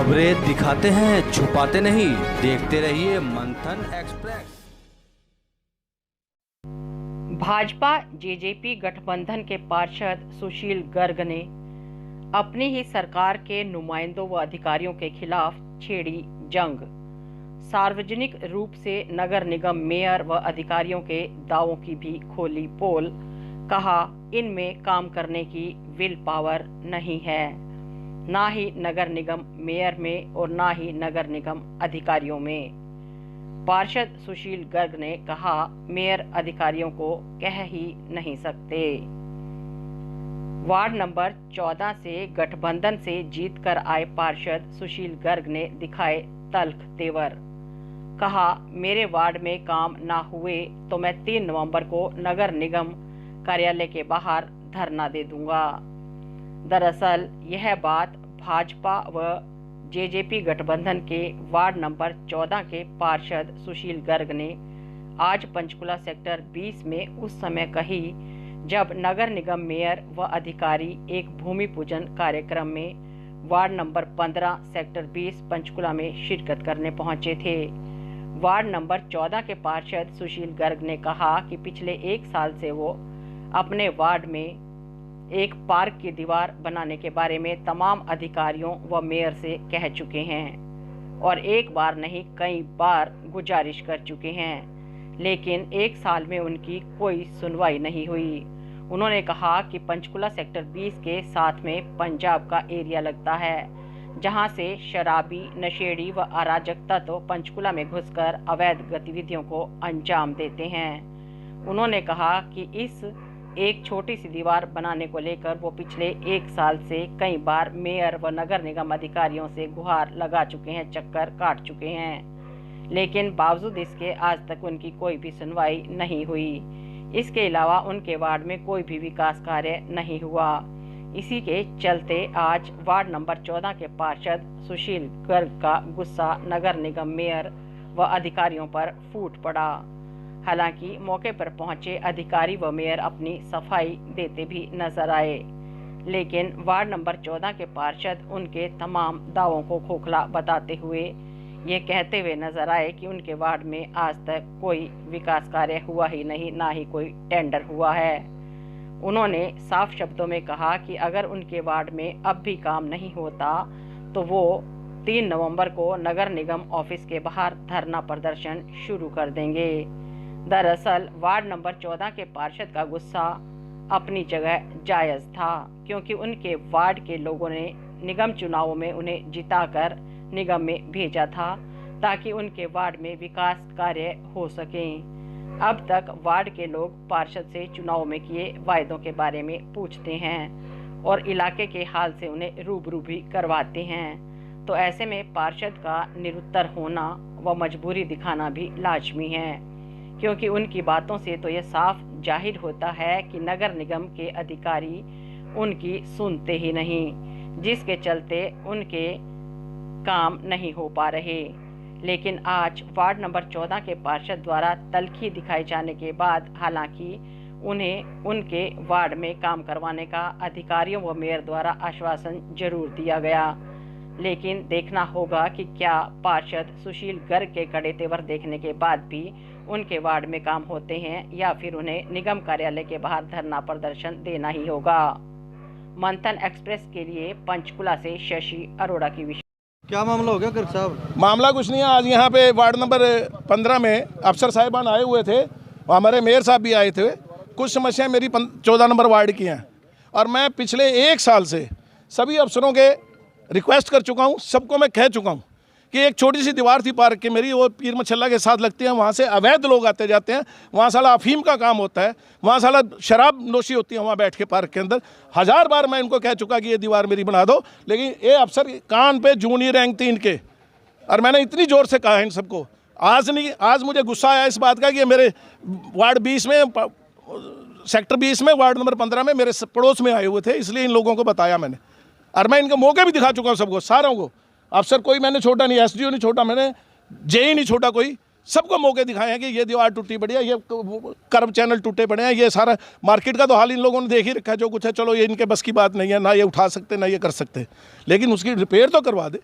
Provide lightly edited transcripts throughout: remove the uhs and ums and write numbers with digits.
खबरें दिखाते हैं, छुपाते नहीं। देखते रहिए मंथन एक्सप्रेस। भाजपा जेजेपी गठबंधन के पार्षद सुशील गर्ग ने अपनी ही सरकार के नुमाइंदों व अधिकारियों के खिलाफ छेड़ी जंग। सार्वजनिक रूप से नगर निगम मेयर व अधिकारियों के दावों की भी खोली पोल। कहा, इनमें काम करने की विल पावर नहीं है, ना ही नगर निगम मेयर में और ना ही नगर निगम अधिकारियों में। पार्षद सुशील गर्ग ने कहा, मेयर अधिकारियों को कह ही नहीं सकते। वार्ड नंबर 14 से गठबंधन से जीतकर आए पार्षद सुशील गर्ग ने दिखाए तल्ख तेवर। कहा, मेरे वार्ड में काम ना हुए तो मैं 3 नवंबर को नगर निगम कार्यालय के बाहर धरना दे दूंगा। दरअसल यह बात भाजपा व जेजेपी गठबंधन के वार्ड नंबर 14 के पार्षद सुशील गर्ग ने आज पंचकुला सेक्टर 20 में उस समय कही जब नगर निगम मेयर व अधिकारी एक भूमि पूजन कार्यक्रम में वार्ड नंबर 15 सेक्टर 20 पंचकुला में शिरकत करने पहुंचे थे। वार्ड नंबर 14 के पार्षद सुशील गर्ग ने कहा कि पिछले 1 साल से वो अपने वार्ड में एक पार्क की दीवार बनाने के बारे में तमाम अधिकारियों व मेयर से कह चुके हैं और एक बार नहीं कई बार गुजारिश कर चुके हैं, लेकिन 1 साल में उनकी कोई सुनवाई नहीं हुई। उन्होंने कहा कि पंचकुला सेक्टर 20 के साथ में पंजाब का एरिया लगता है, जहां से शराबी, नशेड़ी व अराजक तत्व पंचकुला में घुसकर अवैध गतिविधियों को अंजाम देते हैं। उन्होंने कहा कि इस एक छोटी सी दीवार बनाने को लेकर वो पिछले 1 साल से कई बार मेयर व नगर निगम अधिकारियों से गुहार लगा चुके हैं, चक्कर काट चुके हैं, लेकिन बावजूद इसके आज तक उनकी कोई भी सुनवाई नहीं हुई। इसके अलावा उनके वार्ड में कोई भी विकास कार्य नहीं हुआ। इसी के चलते आज वार्ड नंबर 14 के पार्षद सुशील गर्ग का गुस्सा नगर निगम मेयर व अधिकारियों पर फूट पड़ा। हालांकि मौके पर पहुंचे अधिकारी व मेयर अपनी सफाई देते भी नजर आए, लेकिन वार्ड नंबर 14 के पार्षद उनके तमाम दावों को खोखला बताते हुए ये कहते हुए नजर आए कि उनके वार्ड में आज तक कोई विकास कार्य हुआ ही नहीं, ना ही कोई टेंडर हुआ है। उन्होंने साफ शब्दों में कहा कि अगर उनके वार्ड में अब भी काम नहीं होता तो वो 3 नवंबर को नगर निगम ऑफिस के बाहर धरना प्रदर्शन शुरू कर देंगे। दरअसल वार्ड नंबर 14 के पार्षद का गुस्सा अपनी जगह जायज था, क्योंकि उनके वार्ड के लोगों ने निगम चुनावों में उन्हें जिताकर निगम में भेजा था ताकि उनके वार्ड में विकास कार्य हो सकें। अब तक वार्ड के लोग पार्षद से चुनाव में किए वायदों के बारे में पूछते हैं और इलाके के हाल से उन्हें रूबरू भी करवाते हैं, तो ऐसे में पार्षद का निरुत्तर होना व मजबूरी दिखाना भी लाजमी है, क्योंकि उनकी बातों से तो यह साफ जाहिर होता है कि नगर निगम के अधिकारी उनकी सुनते ही नहीं, जिसके चलते उनके काम नहीं हो पा रहे। लेकिन आज वार्ड नंबर 14 के पार्षद द्वारा तल्खी दिखाए जाने के बाद हालांकि उन्हें उनके वार्ड में काम करवाने का अधिकारियों व मेयर द्वारा आश्वासन जरूर दिया गया, लेकिन देखना होगा कि क्या पार्षद सुशील गर्ग के कड़े तेवर देखने के बाद भी उनके वार्ड में काम होते हैं या फिर उन्हें निगम कार्यालय के बाहर धरना प्रदर्शन देना ही होगा। मंथन एक्सप्रेस के लिए पंचकुला से शशि अरोड़ा की विशेष। क्या मामला हो गया गर्ग साहब? मामला कुछ नहीं है। आज यहाँ पे वार्ड नंबर 15 में अफसर साहिबान आए हुए थे, हमारे मेयर साहब भी आए थे। कुछ समस्याएं मेरी 14 नंबर वार्ड की हैं और मैं पिछले 1 साल से सभी अफसरों के रिक्वेस्ट कर चुका हूँ, सबको मैं कह चुका हूँ कि एक छोटी सी दीवार थी पार्क की मेरी, वो पीर मछल्ला के साथ लगती है, वहाँ से अवैध लोग आते जाते हैं, वहाँ साला अफीम का काम होता है, वहाँ साला शराब नोशी होती है वहाँ बैठ के पार्क के अंदर। 1000 बार मैं इनको कह चुका कि ये दीवार मेरी बना दो, लेकिन ये अफसर कान पे जूं नहीं रेंगती इनके, और मैंने इतनी ज़ोर से कहा है इन सबको। आज मुझे गुस्सा आया इस बात का कि मेरे वार्ड 20 में सेक्टर 20 में वार्ड नंबर 15 में मेरे पड़ोस में आए हुए थे, इसलिए इन लोगों को बताया मैंने, और मैं इनके मौके भी दिखा चुका हूँ सबको, सारों को। अफसर कोई मैंने छोटा नहीं, एसडीओ नहीं छोटा, मैंने जेई नहीं छोटा, कोई सबको मौके दिखाए हैं कि ये दीवार टूटी पड़ी है, ये कर्व चैनल टूटे पड़े हैं, ये सारा मार्केट का तो हाल इन लोगों ने देख ही रखा है जो कुछ है। चलो ये इनके बस की बात नहीं है, ना ये उठा सकते ना ये कर सकते, लेकिन उसकी रिपेयर तो करवा दे।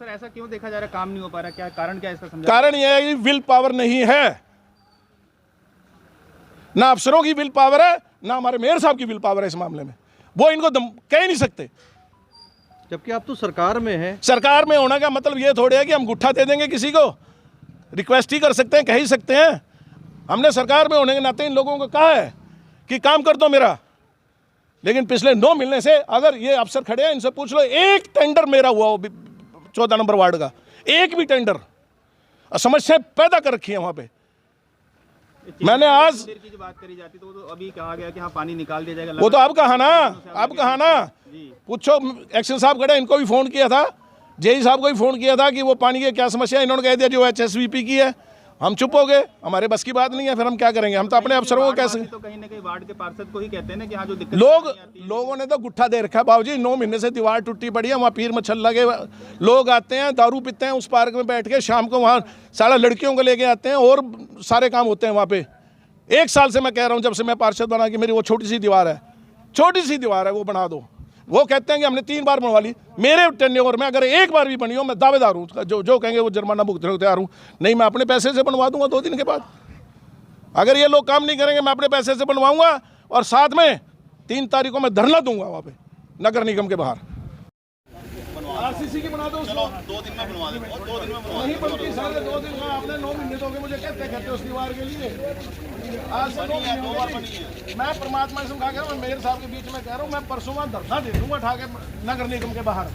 सर ऐसा क्यों देखा जा रहा है, काम नहीं हो पा रहा, क्या कारण क्या है इसका समझा? कारण यह है कि विल पावर नहीं है, ना अफसरों की विल पावर है, ना हमारे मेयर साहब की विल पावर है इस मामले में। वो इनको कह ही नहीं सकते। जबकि आप तो सरकार में हैं। सरकार में होने का मतलब ये थोड़ी है कि हम गुट्ठा दे देंगे किसी को, रिक्वेस्ट ही कर सकते हैं, कह ही सकते हैं। हमने सरकार में होने के नाते इन लोगों को कहा है कि काम कर दो मेरा, लेकिन पिछले 9 महीने से अगर ये अफसर खड़े हैं, इनसे पूछ लो, एक टेंडर मेरा हुआ हो 14 नंबर वार्ड का, एक भी टेंडर। समस्याएं पैदा कर रखी है वहां पे। मैंने आज मंदिर की जो बात करी जाती तो अभी कहा गया कि हाँ पानी निकाल दिया जाएगा, वो तो अब कहा ना, पूछो एक्शन साहब खड़े, इनको भी फोन किया था, जेई साहब को भी फोन किया था कि वो पानी की क्या समस्या है, इन्होंने कह दिया जो HSVP की है। हम चुप हो गए, हमारे बस की बात नहीं है, फिर हम क्या करेंगे? हम तो अपने अफसरों को कैसे, तो कहीं ना कहीं वार्ड के पार्षद को ही कहते हैं ना कि हाँ जो दिक्कत लोगों ने तो गुट्ठा दे रखा है बाबूजी। 9 महीने से दीवार टूटी पड़ी है, वहाँ पीर मच्छर लगे, लोग आते हैं दारू पीते हैं उस पार्क में बैठ के, शाम को वहाँ सारा लड़कियों को लेके आते हैं और सारे काम होते हैं वहाँ पे। 1 साल से मैं कह रहा हूँ, जब से मैं पार्षद बना, कि मेरी वो छोटी सी दीवार है वो बना दो। वो कहते हैं कि हमने 3 बार बनवा ली। मेरे टेन्योर में अगर 1 बार भी बनी हो, मैं दावेदार हूँ, जो कहेंगे वो जुर्माना भुगतने को तैयार हूँ। नहीं, मैं अपने पैसे से बनवा दूंगा 2 दिन के बाद। अगर ये लोग काम नहीं करेंगे, मैं अपने पैसे से बनवाऊंगा और साथ में 3 तारीख को मैं धरना दूंगा वहाँ पे नगर निगम के बाहर। RCC की बना दो, चलो 2 दिन में बनवा देंगे। 2 दिन में बनवा नहीं बनती, साढ़े 2 दिन में। आपने 9 महीने तो हो गए मुझे कहते उस दीवार के लिए। आज से 2 बार बनी है। मैं परमात्मा से कहा, मैं मेयर साहब के बीच में कह रहा हूँ, मैं परसों में धरना दे दूंगा उठा के नगर निगम के बाहर,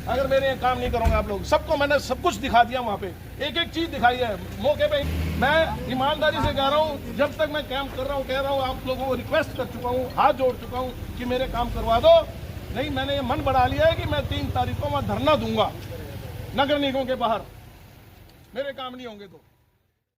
अगर मेरे काम नहीं करोगे आप लोग। सबको मैंने सब कुछ दिखा दिया वहाँ पे, एक चीज दिखाई है मौके पे। मैं ईमानदारी से कह रहा हूँ, जब तक मैं काम कर रहा हूँ, कह रहा हूँ, आप लोगों को रिक्वेस्ट कर चुका हूँ, हाथ जोड़ चुका हूँ कि मेरे काम करवा दो। नहीं, मैंने ये मन बढ़ा लिया है कि मैं 3 तारीख को वहाँ धरना दूंगा नगर निगम के बाहर, मेरे काम नहीं होंगे तो।